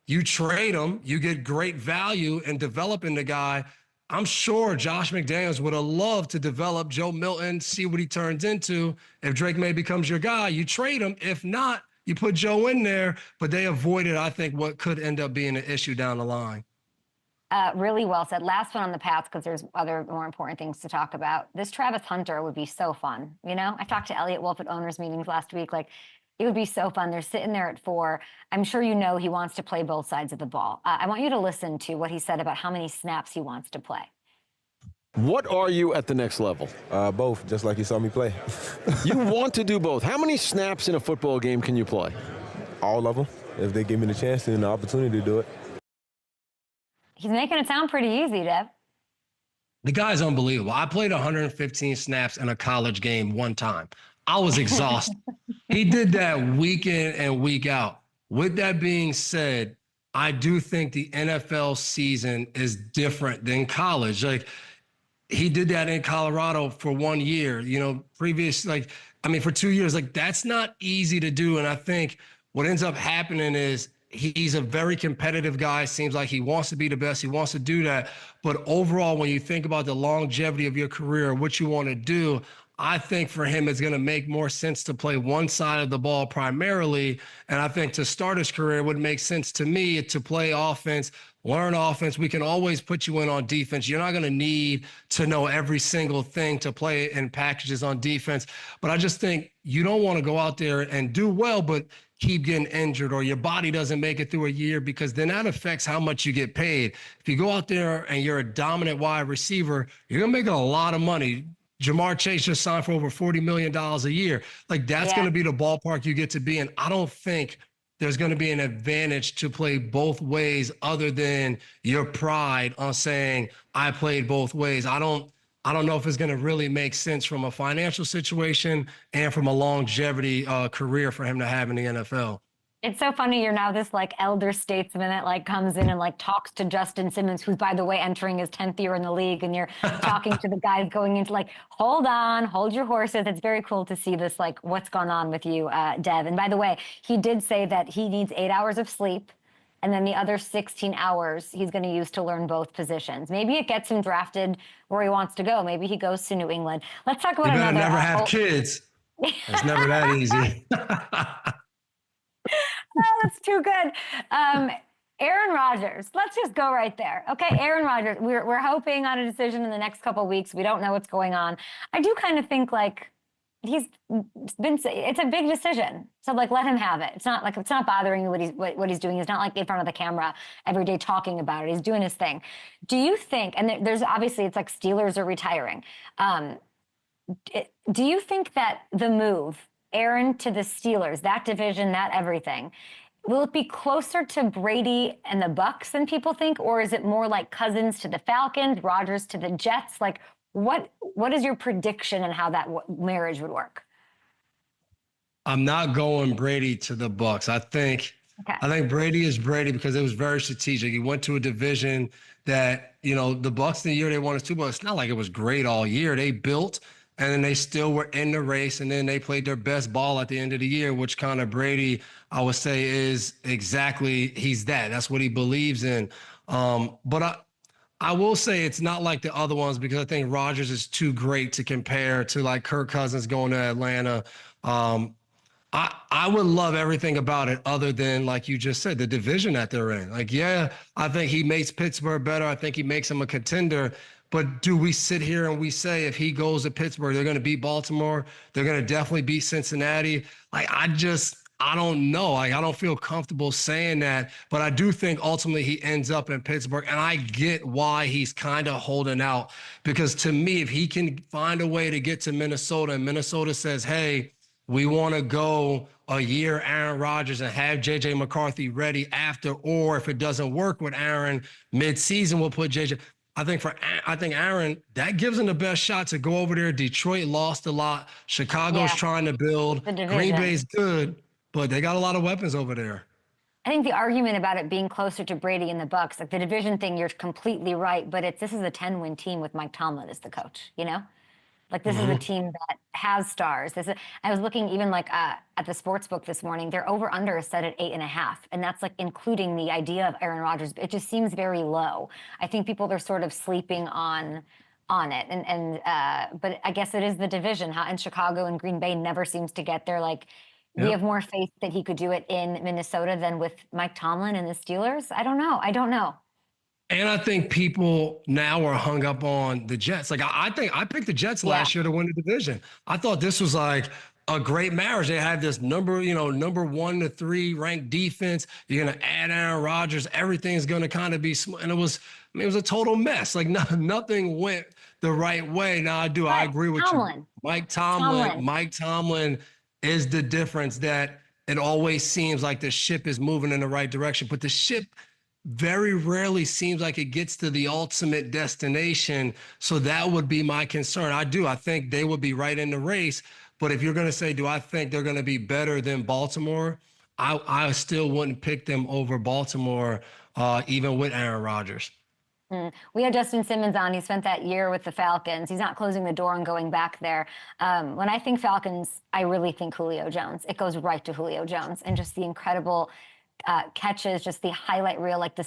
You trade him, you get great value in developing the guy. I'm sure Josh McDaniels would have loved to develop Joe Milton, see what he turns into. If Drake May becomes your guy, you trade him. If not, you put Joe in there. But they avoided, I think, what could end up being an issue down the line. Really well said. Last one on the Pats, because there's other more important things to talk about. This Travis Hunter would be so fun. I talked to Elliot Wolf at owners meetings last week. Like, it would be so fun. They're sitting there at 4. I'm sure he wants to play both sides of the ball. I want you to listen to what he said about how many snaps he wants to play. What are you at the next level? Both, just like you saw me play. You want to do both. How many snaps in a football game can you play? All of them, if they give me the chance and the opportunity to do it. He's making it sound pretty easy, Dev. The guy's unbelievable. I played 115 snaps in a college game one time. I was exhausted. He did that week in and week out. With that being said, I do think the NFL season is different than college. Like, he did that in Colorado for 1 year, for 2 years. Like, that's not easy to do. And I think what ends up happening is he's a very competitive guy. Seems like he wants to be the best. He wants to do that. But overall, when you think about the longevity of your career, what you want to do, I think for him, it's going to make more sense to play one side of the ball primarily. And I think to start his career, it would make sense to me to play offense, learn offense. We can always put you in on defense. You're not going to need to know every single thing to play in packages on defense. But I just think you don't want to go out there and do well, but keep getting injured or your body doesn't make it through a year, because then that affects how much you get paid. If you go out there and you're a dominant wide receiver, you're going to make a lot of money. Jamar Chase just signed for over $40 million a year. Like, that's going to be the ballpark you get to be in. I don't think there's going to be an advantage to play both ways other than your pride on saying, I played both ways. I don't know if it's going to really make sense from a financial situation and from a longevity career for him to have in the NFL. It's so funny. You're now this like elder statesman that like comes in and like talks to Justin Simmons, who's by the way entering his 10th year in the league, and you're talking to the guys going into like, hold on, hold your horses. It's very cool to see this like what's gone on with you, Dev. And by the way, he did say that he needs 8 hours of sleep, and then the other 16 hours he's going to use to learn both positions. Maybe it gets him drafted where he wants to go. Maybe he goes to New England. Let's talk about another. Never have kids. It's never that easy. Oh, that's too good. Aaron Rodgers. Let's just go right there. Okay, Aaron Rodgers. We're hoping on a decision in the next couple of weeks. We don't know what's going on. I do kind of think like it's a big decision. So like let him have it. It's not bothering you what he's doing. He's not like in front of the camera every day talking about it. He's doing his thing. Do you think? And there's obviously it's like Steelers are retiring. Do you think that the move, Aaron to the Steelers, that division, that everything, will it be closer to Brady and the Bucks than people think, or is it more like Cousins to the Falcons, Rodgers to the Jets? Like, what is your prediction on how that marriage would work? I'm not going Brady to the Bucks. I think Brady is Brady because it was very strategic. He went to a division that, the Bucks the year they won his Super Bowl, it's not like it was great all year. They built and then they still were in the race, and then they played their best ball at the end of the year, which kind of Brady, I would say, is exactly he's that. That's what he believes in. But I will say it's not like the other ones because I think Rodgers is too great to compare to like Kirk Cousins going to Atlanta. I would love everything about it other than, like you just said, the division that they're in. Like, yeah, I think he makes Pittsburgh better. I think he makes them a contender. But do we sit here and we say if he goes to Pittsburgh, they're going to beat Baltimore? They're going to definitely beat Cincinnati? Like, I don't know. Like, I don't feel comfortable saying that. But I do think ultimately he ends up in Pittsburgh. And I get why he's kind of holding out. Because to me, if he can find a way to get to Minnesota and Minnesota says, hey, we want to go a year Aaron Rodgers and have J.J. McCarthy ready after, or if it doesn't work with Aaron mid-season, we'll put J.J. I think Aaron, that gives him the best shot to go over there. Detroit lost a lot. Chicago's trying to build. Green Bay's good, but they got a lot of weapons over there. I think the argument about it being closer to Brady and the Bucks, like the division thing, you're completely right. But this is a 10-win team with Mike Tomlin as the coach, Like this is a team that has stars. I was looking even like at the sports book this morning. Their over/under is set at 8.5, and that's like including the idea of Aaron Rodgers. It just seems very low. I think people are sort of sleeping on it, but I guess it is the division. And Chicago and Green Bay never seems to get there. Like we have more faith that he could do it in Minnesota than with Mike Tomlin and the Steelers. I don't know. And I think people now are hung up on the Jets. Like, I think I picked the Jets last year to win the division. I thought this was like a great marriage. They had this number 1 to 3 ranked defense. You're going to add Aaron Rodgers. Everything's going to kind of be small. And it was a total mess. Like, nothing went the right way. Now, I agree with you. Mike Tomlin is the difference that it always seems like the ship is moving in the right direction. But the ship very rarely seems like it gets to the ultimate destination. So that would be my concern. I think they would be right in the race. But if you're going to say, do I think they're going to be better than Baltimore? I still wouldn't pick them over Baltimore, even with Aaron Rodgers. We had Justin Simmons on. He spent that year with the Falcons. He's not closing the door and going back there. When I think Falcons, I really think Julio Jones. It goes right to Julio Jones and just the incredible catches, just the highlight reel, like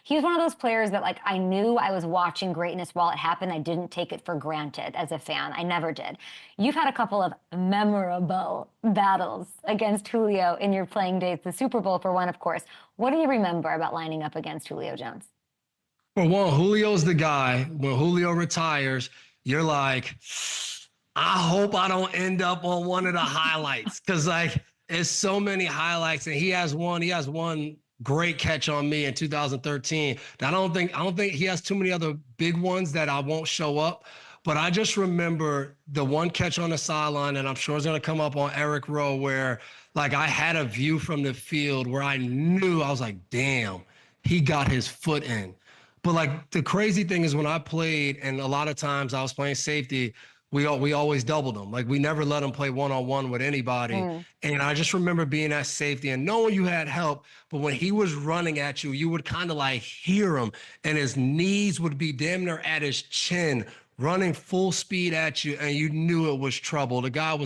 he's one of those players that like I knew I was watching greatness while it happened. I didn't take it for granted as a fan. I never did. You've had a couple of memorable battles against Julio in your playing days, the Super Bowl for one, of course. What do you remember about lining up against Julio Jones? For one, Julio's the guy. When Julio retires, you're like, I hope I don't end up on one of the highlights because like it's so many highlights, and he has one great catch on me in 2013. I don't think he has too many other big ones that I won't show up. But I just remember the one catch on the sideline, and I'm sure it's going to come up on Eric Rowe, where like I had a view from the field where I was like, damn, he got his foot in. But like the crazy thing is when I played, and a lot of times I was playing safety, we always doubled them. Like we never let him play one-on-one with anybody. And I just remember being at safety and knowing you had help, but when he was running at you, you would kind of like hear him and his knees would be damn near at his chin, running full speed at you, and you knew it was trouble. The guy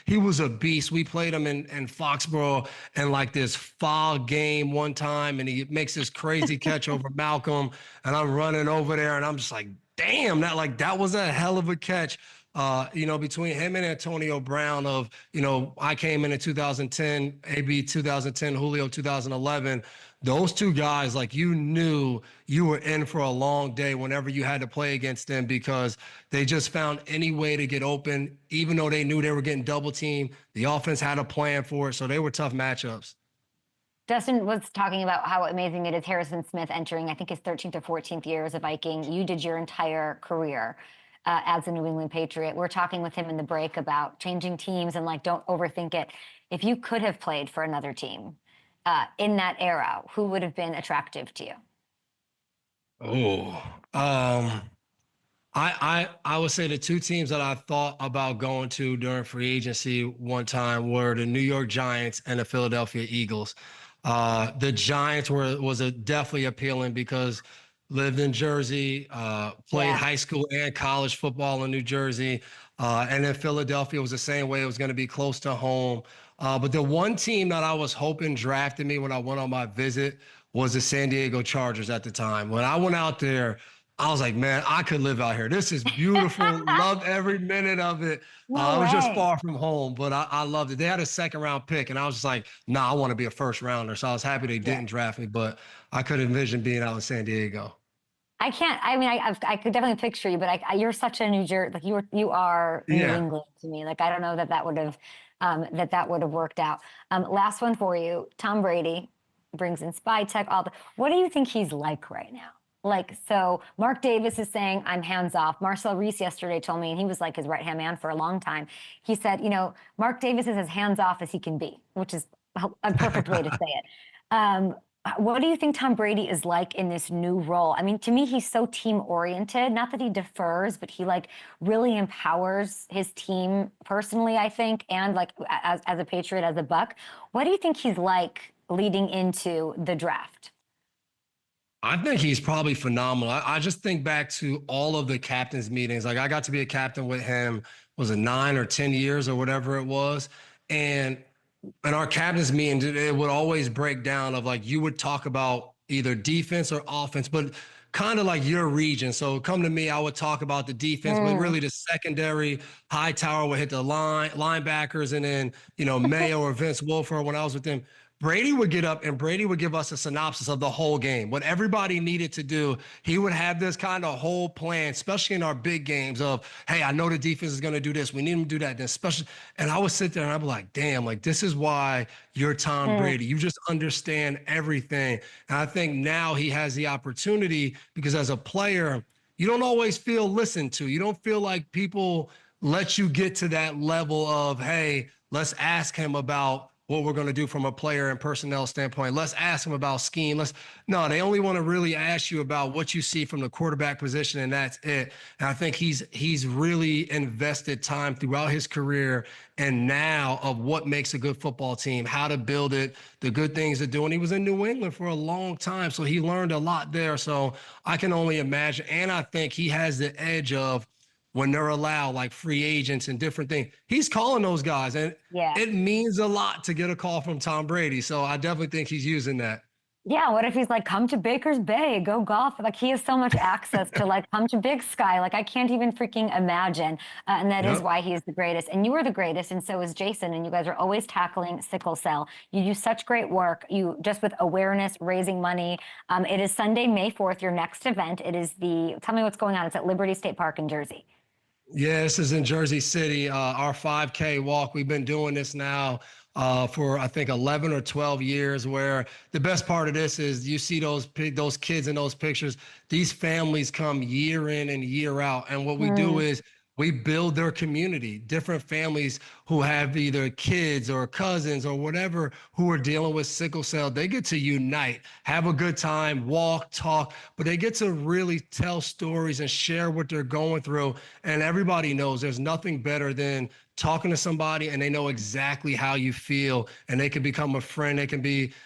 he was a beast. We played him in Foxborough and like this fog game one time, and he makes this crazy catch over Malcolm, and I'm running over there, and I'm just like, damn, that was a hell of a catch. Between him and Antonio Brown I came in 2010, AB 2010, Julio 2011. Those two guys, like you knew you were in for a long day whenever you had to play against them because they just found any way to get open, even though they knew they were getting double teamed. The offense had a plan for it, so they were tough matchups. Justin was talking about how amazing it is Harrison Smith entering, I think, his 13th or 14th year as a Viking. You did your entire career as a New England Patriot. We're talking with him in the break about changing teams and don't overthink it. If you could have played for another team in that era, who would have been attractive to you? I would say the two teams that I thought about going to during free agency one time were the New York Giants and the Philadelphia Eagles. The Giants was definitely appealing because lived in Jersey, played high school and college football in New Jersey. And then Philadelphia was the same way. It was going to be close to home. But the one team that I was hoping drafted me when I went on my visit was the San Diego Chargers at the time. When I went out there, I was like, man, I could live out here. This is beautiful. Loved every minute of it. It was just far from home, but I loved it. They had a second-round pick, and I was just like, nah, I want to be a first-rounder. So I was happy they didn't draft me, but I could envision being out in San Diego. I can't. I mean, I could definitely picture you, but you're such a New Jersey, you are New England to me. I don't know that would have worked out. Last one for you. Tom Brady brings in spy tech. What do you think he's like right now? So Mark Davis is saying, I'm hands off. Marcel Reese yesterday told me, and he was like his right-hand man for a long time. He said, Mark Davis is as hands off as he can be, which is a perfect way to say it. What do you think Tom Brady is like in this new role? I mean, to me, he's so team-oriented. Not that he defers, but he really empowers his team personally, I think, and as a Patriot, as a Buck. What do you think he's like leading into the draft? I think he's probably phenomenal. I just think back to all of the captains' meetings. I got to be a captain with him, was it 9 or 10 years or whatever it was. And in our captains' meetings, it would always break down of you would talk about either defense or offense, but kind of like your region. So come to me, I would talk about the defense, but really the secondary. Hightower would hit the linebackers, and then, Mayo or Vince Wilfork when I was with them. Brady would get up and Brady would give us a synopsis of the whole game, what everybody needed to do. He would have this kind of whole plan, especially in our big games of, hey, I know the defense is going to do this. We need them to do that. And I would sit there and I'd be like, damn, this is why you're Tom Brady. You just understand everything. And I think now he has the opportunity because as a player, you don't always feel listened to. You don't feel like people let you get to that level of, hey, let's ask him about what we're going to do from a player and personnel standpoint. Let's ask them about scheme. No, they only want to really ask you about what you see from the quarterback position, and that's it. And I think he's really invested time throughout his career and now of what makes a good football team, how to build it, the good things to do. And he was in New England for a long time, so he learned a lot there. So I can only imagine. And I think he has the edge of when they're allowed, free agents and different things. He's calling those guys, and it means a lot to get a call from Tom Brady. So I definitely think he's using that. Yeah, what if he's come to Baker's Bay, go golf? He has so much access to come to Big Sky. I can't even freaking imagine. And that is why he's the greatest. And you are the greatest, and so is Jason. And you guys are always tackling sickle cell. You do such great work. You just with awareness, raising money. It is Sunday, May 4th, your next event. It is tell me what's going on. It's at Liberty State Park in Jersey. Yeah, this is in Jersey City, our 5K walk. We've been doing this now for, I think, 11 or 12 years, where the best part of this is you see those kids in those pictures. These families come year in and year out. And what we do is We build their community, different families who have either kids or cousins or whatever who are dealing with sickle cell. They get to unite, have a good time, walk, talk, but they get to really tell stories and share what they're going through. And everybody knows there's nothing better than talking to somebody and they know exactly how you feel, and they can become a friend. They can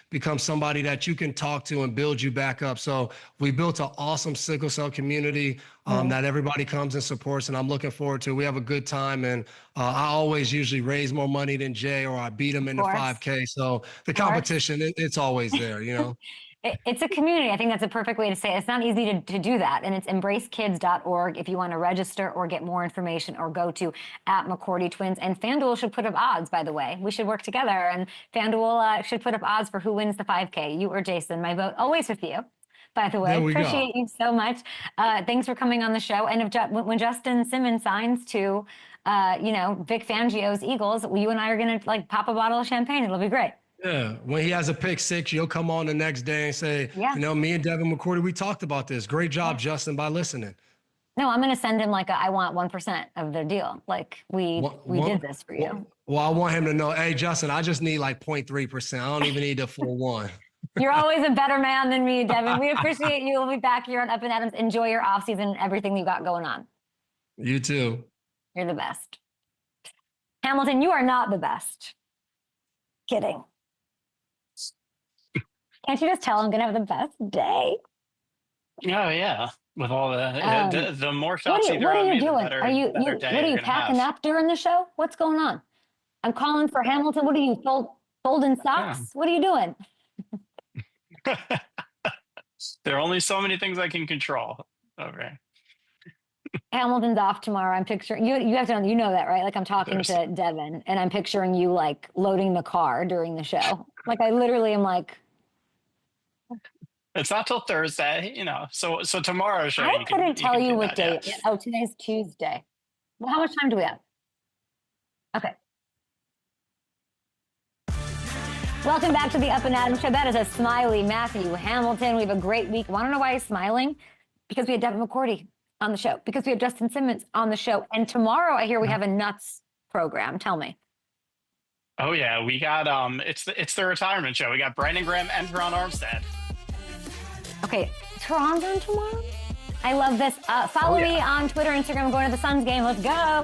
become somebody that you can talk to and build you back up. So we built an awesome sickle cell community that everybody comes and supports, and I'm looking forward to. We have a good time, and I always usually raise more money than Jay, or I beat him in the 5K. So the competition, it's always there, you know? It's a community. I think that's a perfect way to say it. It's not easy to do that. And it's embracekids.org if you want to register or get more information, or go to @McCourty Twins. And FanDuel should put up odds, by the way. We should work together, and FanDuel should put up odds for who wins the 5K, you or Jason. My vote always with you, by the way. Appreciate you so much. Thanks for coming on the show. And when Justin Simmons signs to, Vic Fangio's Eagles, you and I are going to pop a bottle of champagne. It'll be great. Yeah, when he has a pick six, you'll come on the next day and say, me and Devin McCourty, we talked about this. Great job, Justin, by listening. No, I'm going to send him I want 1% of their deal. We did this for you. Well, I want him to know, hey, Justin, I just need 0.3%. I don't even need the full one. You're always a better man than me, Devin. We appreciate you. We'll be back here on Up and Adams. Enjoy your offseason and everything you got going on. You too. You're the best. Hamilton, you are not the best. Kidding. Can't you just tell I'm going to have the best day? Oh, yeah. With all the more shots you throw what are at you me, doing? the better, Are you better day what are you you're gonna packing have. up during the show? What's going on? I'm calling for Hamilton. What are you folding socks? Yeah. What are you doing? There are only so many things I can control. Okay. Hamilton's off tomorrow. I'm picturing you. You have to know, you know that, right? I'm talking to Devin, and I'm picturing you loading the car during the show. I literally am It's not till Thursday, So tomorrow's show. I couldn't tell you what day. Yeah. Oh, today's Tuesday. Well, how much time do we have? Okay. Welcome back to the Up and Adams Show. That is a smiley Matthew Hamilton. We have a great week. Want to know why he's smiling? Because we had Devin McCourty on the show. Because we have Justin Simmons on the show. And tomorrow, I hear we have a nuts program. Tell me. Oh yeah, we got it's the retirement show. We got Brandon Graham and Teron Armstead. Okay, Teron's on tomorrow? I love this. Follow me on Twitter, Instagram. I'm going to the Suns game. Let's go.